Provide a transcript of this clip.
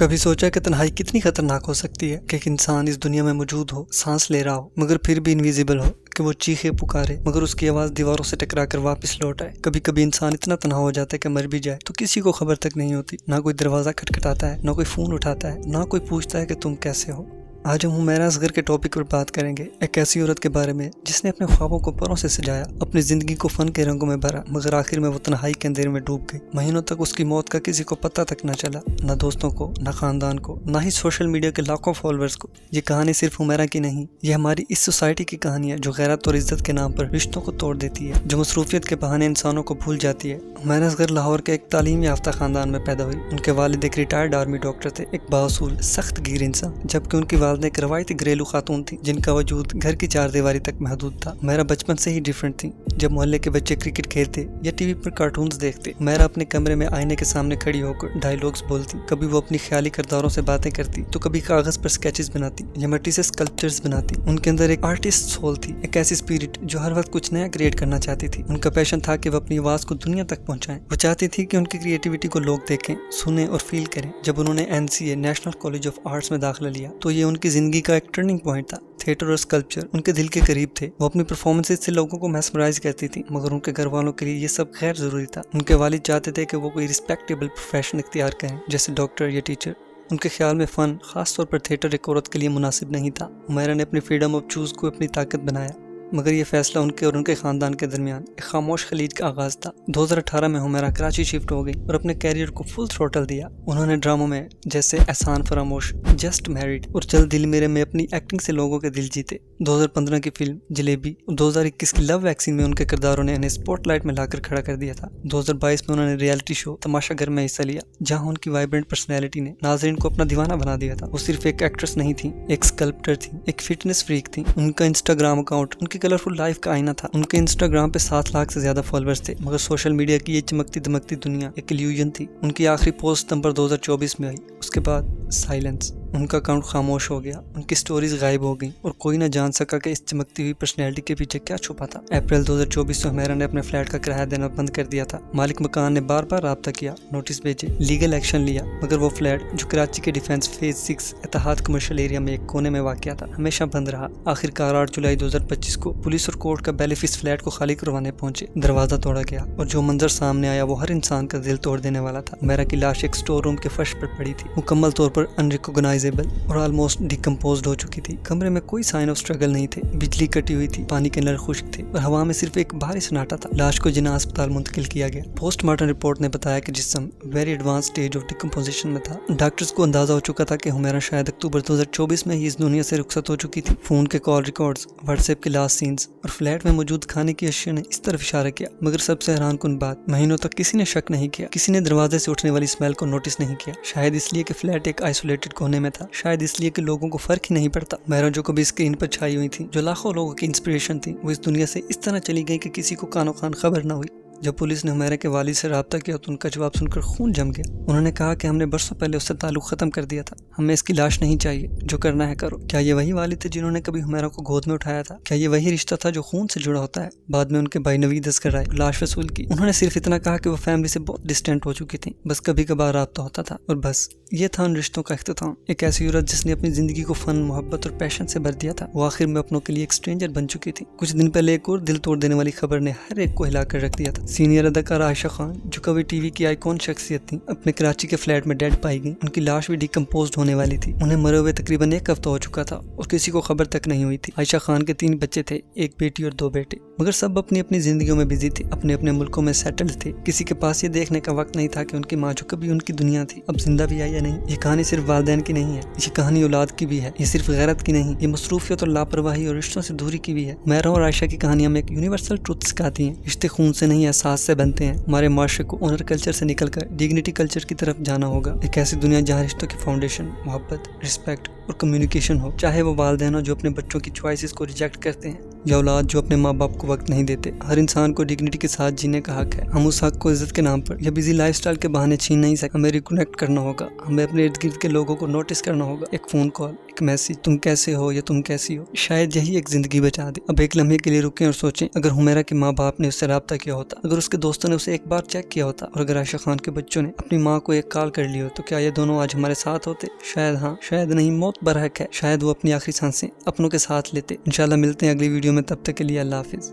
कभी सोचा कि तन्हाई कितनी खतरनाक हो सकती है कि एक इंसान इस दुनिया में मौजूद हो, सांस ले रहा हो मगर फिर भी इनविजिबल हो, कि वो चीखे पुकारे मगर उसकी आवाज़ दीवारों से टकरा कर वापस लौट आए। कभी कभी इंसान इतना तन्हा हो जाता है कि मर भी जाए तो किसी को खबर तक नहीं होती। ना कोई दरवाज़ा खटखटाता है, ना कोई फ़ोन उठाता है, ना कोई पूछता है कि तुम कैसे हो। आज हम हुमैरा असगर के टॉपिक पर बात करेंगे, एक ऐसी औरत के बारे में जिसने अपने ख्वाबों को परों से सजाया, अपनी ज़िंदगी को फ़न के रंगों में भरा मगर आखिर में वो तन्हाई के अंधेरे में डूब गई। महीनों तक उसकी मौत का किसी को पता तक न चला, ना दोस्तों को, ना ख़ानदान को, ना ही सोशल मीडिया के लाखों फॉलोअर्स को। ये कहानी सिर्फ हुमैरा की नहीं, ये हमारी इस सोसाइटी की कहानी है जो गैरत और इज्जत के नाम पर रिश्तों को तोड़ देती है, जो मसरूफियत के बहाने इंसानों को भूल जाती है। हुमैरा असगर लाहौर के एक तालीम याफ्ता ख़ानदान में पैदा हुई। उनके वालिद एक रिटायर्ड आर्मी डॉक्टर थे, एक बाउसूल सख्त गिर इंसान, जबकि उनकी वालिदा एक रवायती घरेलू खातून थी जिनका वजूद घर की चार दीवारी तक महदूद था। हुमैरा बचपन से ही डिफरेंट थी। जब मोहल्ले के बच्चे क्रिकेट खेलते या टीवी पर कार्टून्स देखते, हुमैरा अपने कमरे में आईने के सामने खड़ी होकर डायलॉग्स बोलती। कभी वो अपनी ख्याली किरदारों से बातें करती तो कभी कागज पर स्केचेस बनाती या मिट्टी से स्कल्पचर्स बनाती। उनके अंदर एक आर्टिस्ट सोल थी, एक ऐसी स्पिरिट जो हर वक्त कुछ नया क्रिएट करना चाहती थी। उनका पैशन था कि वो अपनी आवाज़ को दुनिया तक पहुंचाएं। वो चाहती थी कि उनकी क्रिएटिविटी को लोग देखें, सुने और फील करें। जब उन्होंने NCA national college of arts में दाखिला लिया तो ये उनकी ज़िंदगी का एक टर्निंग पॉइंट था। थिएटर और स्कल्पचर उनके दिल के करीब थे। वो अपनी परफॉर्मेंसेज से लोगों को मैस्मराइज करती थी मगर उनके घर वालों के लिए ये सब गैर ज़रूरी था। उनके वालिद चाहते थे कि वो कोई रिस्पेक्टेबल प्रोफेशन इख्तियार करें, जैसे डॉक्टर या टीचर। उनके ख्याल में फ़न, खास तौर पर थिएटर, एक औरत के लिए मुनासिब नहीं था। हुमैरा ने अपनी फ्रीडम ऑफ चूज़ को अपनी ताकत बनाया, मगर ये फैसला उनके और उनके ख़ानदान के दरमियान एक खामोश खलीज का आगाज़ था। 2018 में हुमैरा कराची शिफ्ट हो गई और अपने कैरियर को फुल थ्रोटल दिया। उन्होंने ड्रामों में जैसे एहसान फरामोश, जस्ट मैरिड और चल दिल मेरे में अपनी एक्टिंग से लोगों के दिल जीते। 2015 की फिल्म जलेबी और 2021 की लव वैक्सीन में उनके किरदारों ने इन्हें स्पॉटलाइट में लाकर खड़ा कर दिया था। 2022 में उन्होंने रियलिटी शो तमाशा घर में हिस्सा लिया, जहां उनकी वाइब्रेंट पर्सनैलिटी ने नाज़रीन को अपना दीवाना बना दिया था। वो सिर्फ एक एक्ट्रेस नहीं थी, एक स्कल्पटर थी, एक फिटनेस फ्रीक थी। उनका इंस्टाग्राम अकाउंट उनकी कलरफुल लाइफ का आईना था। उनके इंस्टाग्राम पे 7 लाख से ज्यादा फॉलोअर्स थे, मगर सोशल मीडिया की ये चमकती दमकती दुनिया एक इल्यूजन थी। उनकी आखिरी पोस्ट सितंबर 2024 में आई, उसके बाद साइलेंस। उनका अकाउंट खामोश हो गया, उनकी स्टोरीज गायब हो गई और कोई न जान सका कि इस चमकती हुई पर्सनैलिटी के पीछे क्या छुपा था। अप्रैल 2024 में हुमैरा ने अपने फ्लैट का किराया देना बंद कर दिया था। मालिक मकान ने बार बार राब्ता किया, नोटिस भेजे, लीगल एक्शन लिया, मगर वो फ्लैट जो कराची के डिफेंस फेज 6 इत्तेहाद कमर्शियल एरिया में एक कोने में वाक़या था, हमेशा बंद रहा। आखिरकार 8 जुलाई 2025 को पुलिस और कोर्ट का बैलिफ इस फ्लैट को खाली करवाने पहुंचे। दरवाजा तोड़ा गया और जो मंजर सामने आया वो हर इंसान का दिल तोड़ देने वाला था। हुमैरा की लाश एक स्टोर रूम के फर्श पर पड़ी थी, मुकम्मल तौर पर अनरिकॉग्नाइजेबल और ऑलमोस्ट डिकम्पोज्ड हो चुकी थी। कमरे में कोई साइन ऑफ स्ट्रगल नहीं थे, बिजली कटी हुई थी, पानी के नल खुश्क थे और हवा में सिर्फ एक भारी सन्नाटा था। लाश को जिन्ना अस्पताल मुंतकिल किया गया। पोस्टमार्टम रिपोर्ट ने बताया कि जिस्म very advance stage of decomposition में था। डॉक्टर्स को अंदाजा हो चुका था कि हुमैरा शायद अक्टूबर 2024 में ही इस दुनिया से रुखसत हो चुकी थी। फोन के कॉल रिकॉर्ड्स, व्हाट्सएप के लास्ट सीन्स और फ्लैट में मौजूद खाने की अशिया ने इस तरफ इशारा किया। मगर सबसे हैरान कुन बात, महीनों तक किसी ने शक नहीं किया, किसी ने दरवाजे से उठने वाली स्मेल को नोटिस नहीं किया। शायद इसलिए कि फ्लैट एक आइसोलेटेड कोने में था, शायद इसलिए कि लोगों को फर्क ही नहीं पड़ता। हुमैरा जो कभी स्क्रीन पर छाई हुई थी, जो लाखों लोगों की इंस्पिरेशन थी, वो इस दुनिया से इस तरह चली गई कि किसी को कानो कान खबर न हुई। जब पुलिस ने हुमैरा के वालिद से राब्ता किया तो उनका जवाब सुनकर खून जम गया। उन्होंने कहा कि हमने बरसों पहले उससे ताल्लुक ख़त्म कर दिया था, हमें इसकी लाश नहीं चाहिए, जो करना है करो। क्या ये वही वालिद थे जिन्होंने कभी हुमैरा को गोद में उठाया था? क्या ये वही रिश्ता था जो खून से जुड़ा होता है? बाद में उनके भाई नवीद असगर आए, लाश वसूल की। उन्होंने सिर्फ इतना कहा कि वो फैमिली से बहुत डिस्टेंट हो चुकी थी, बस कभी कभार राब्ता होता था और बस। ये था उन रिश्तों का इख्तिताम। एक ऐसी औरत जिसने अपनी जिंदगी को फन, मोहब्बत और पैशन से भर दिया था, वो आखिर में अपनों के लिए एक स्ट्रेंजर बन चुकी थी। कुछ दिन पहले एक और दिल तोड़ देने वाली खबर ने हर एक को हिला कर रख दिया था। सीनियर अदाकारा आयशा खान, जो कभी टीवी की आइकॉन शख्सियत थी, अपने कराची के फ्लैट में डेड पाई गई। उनकी लाश भी डिकम्पोज्ड होने वाली थी। उन्हें मरे हुए तकरीबन 1 हफ्ता हो चुका था और किसी को खबर तक नहीं हुई थी। आयशा खान के 3 बच्चे थे, एक बेटी और 2 बेटे, मगर सब अपनी अपनी जिंदगियों में बिजी थे, अपने अपने मुल्कों में सेटल्ड थे। किसी के पास ये देखने का वक्त नहीं था कि उनकी माँ जो कभी उनकी दुनिया थी, अब जिंदा भी है या नहीं। ये कहानी सिर्फ वालिदैन की नहीं है, ये कहानी औलाद की भी है। ये सिर्फ गैरत की नहीं, ये मसरूफियत और लापरवाही और रिश्तों से दूरी की भी है। हुमैरा और आयशा की कहानियां में एक यूनिवर्सल ट्रुथ सिखाती हैं। रिश्ते खून से नहीं, एहसास से बनते हैं। हमारे माशरे को ऑनर कल्चर से निकलकर डिग्निटी कल्चर की तरफ जाना होगा। एक ऐसी दुनिया जहाँ रिश्तों की फाउंडेशन मोहब्बत, रिस्पेक्ट और कम्युनिकेशन हो, चाहे वो वालिदैन हो जो अपने बच्चों की चॉइसेस को रिजेक्ट करते हैं, या औलाद जो अपने माँ बाप को वक्त नहीं देते। हर इंसान को डिग्निटी के साथ जीने का हक है। हम उस हक को इज्जत के नाम पर या बिजी लाइफस्टाइल के बहाने छीन नहीं सकते। हमें रिकनेक्ट करना होगा, हमें अपने इर्द गिर्द के लोगों को नोटिस करना होगा। एक फोन कॉल, एक मैसेज, तुम कैसे हो या तुम कैसी हो, शायद यही एक जिंदगी बचा दे। अब एक लम्हे के लिए रुकें और सोचें, अगर हुमैरा के माँ बाप ने उससे राब्ता किया होता, अगर उसके दोस्तों ने उसे एक बार चेक किया होता, और अगर आयशा खान के बच्चों ने अपनी माँ को एक कॉल कर ली हो, तो क्या ये दोनों आज हमारे साथ होते? शायद हाँ, शायद नहीं। मौत बरहक है, शायद वो अपनी आखिरी सांसें अपनों के साथ लेते। इंशाल्लाह मिलते हैं अगली वीडियो में, तब तक के लिए अल्लाह हाफिज।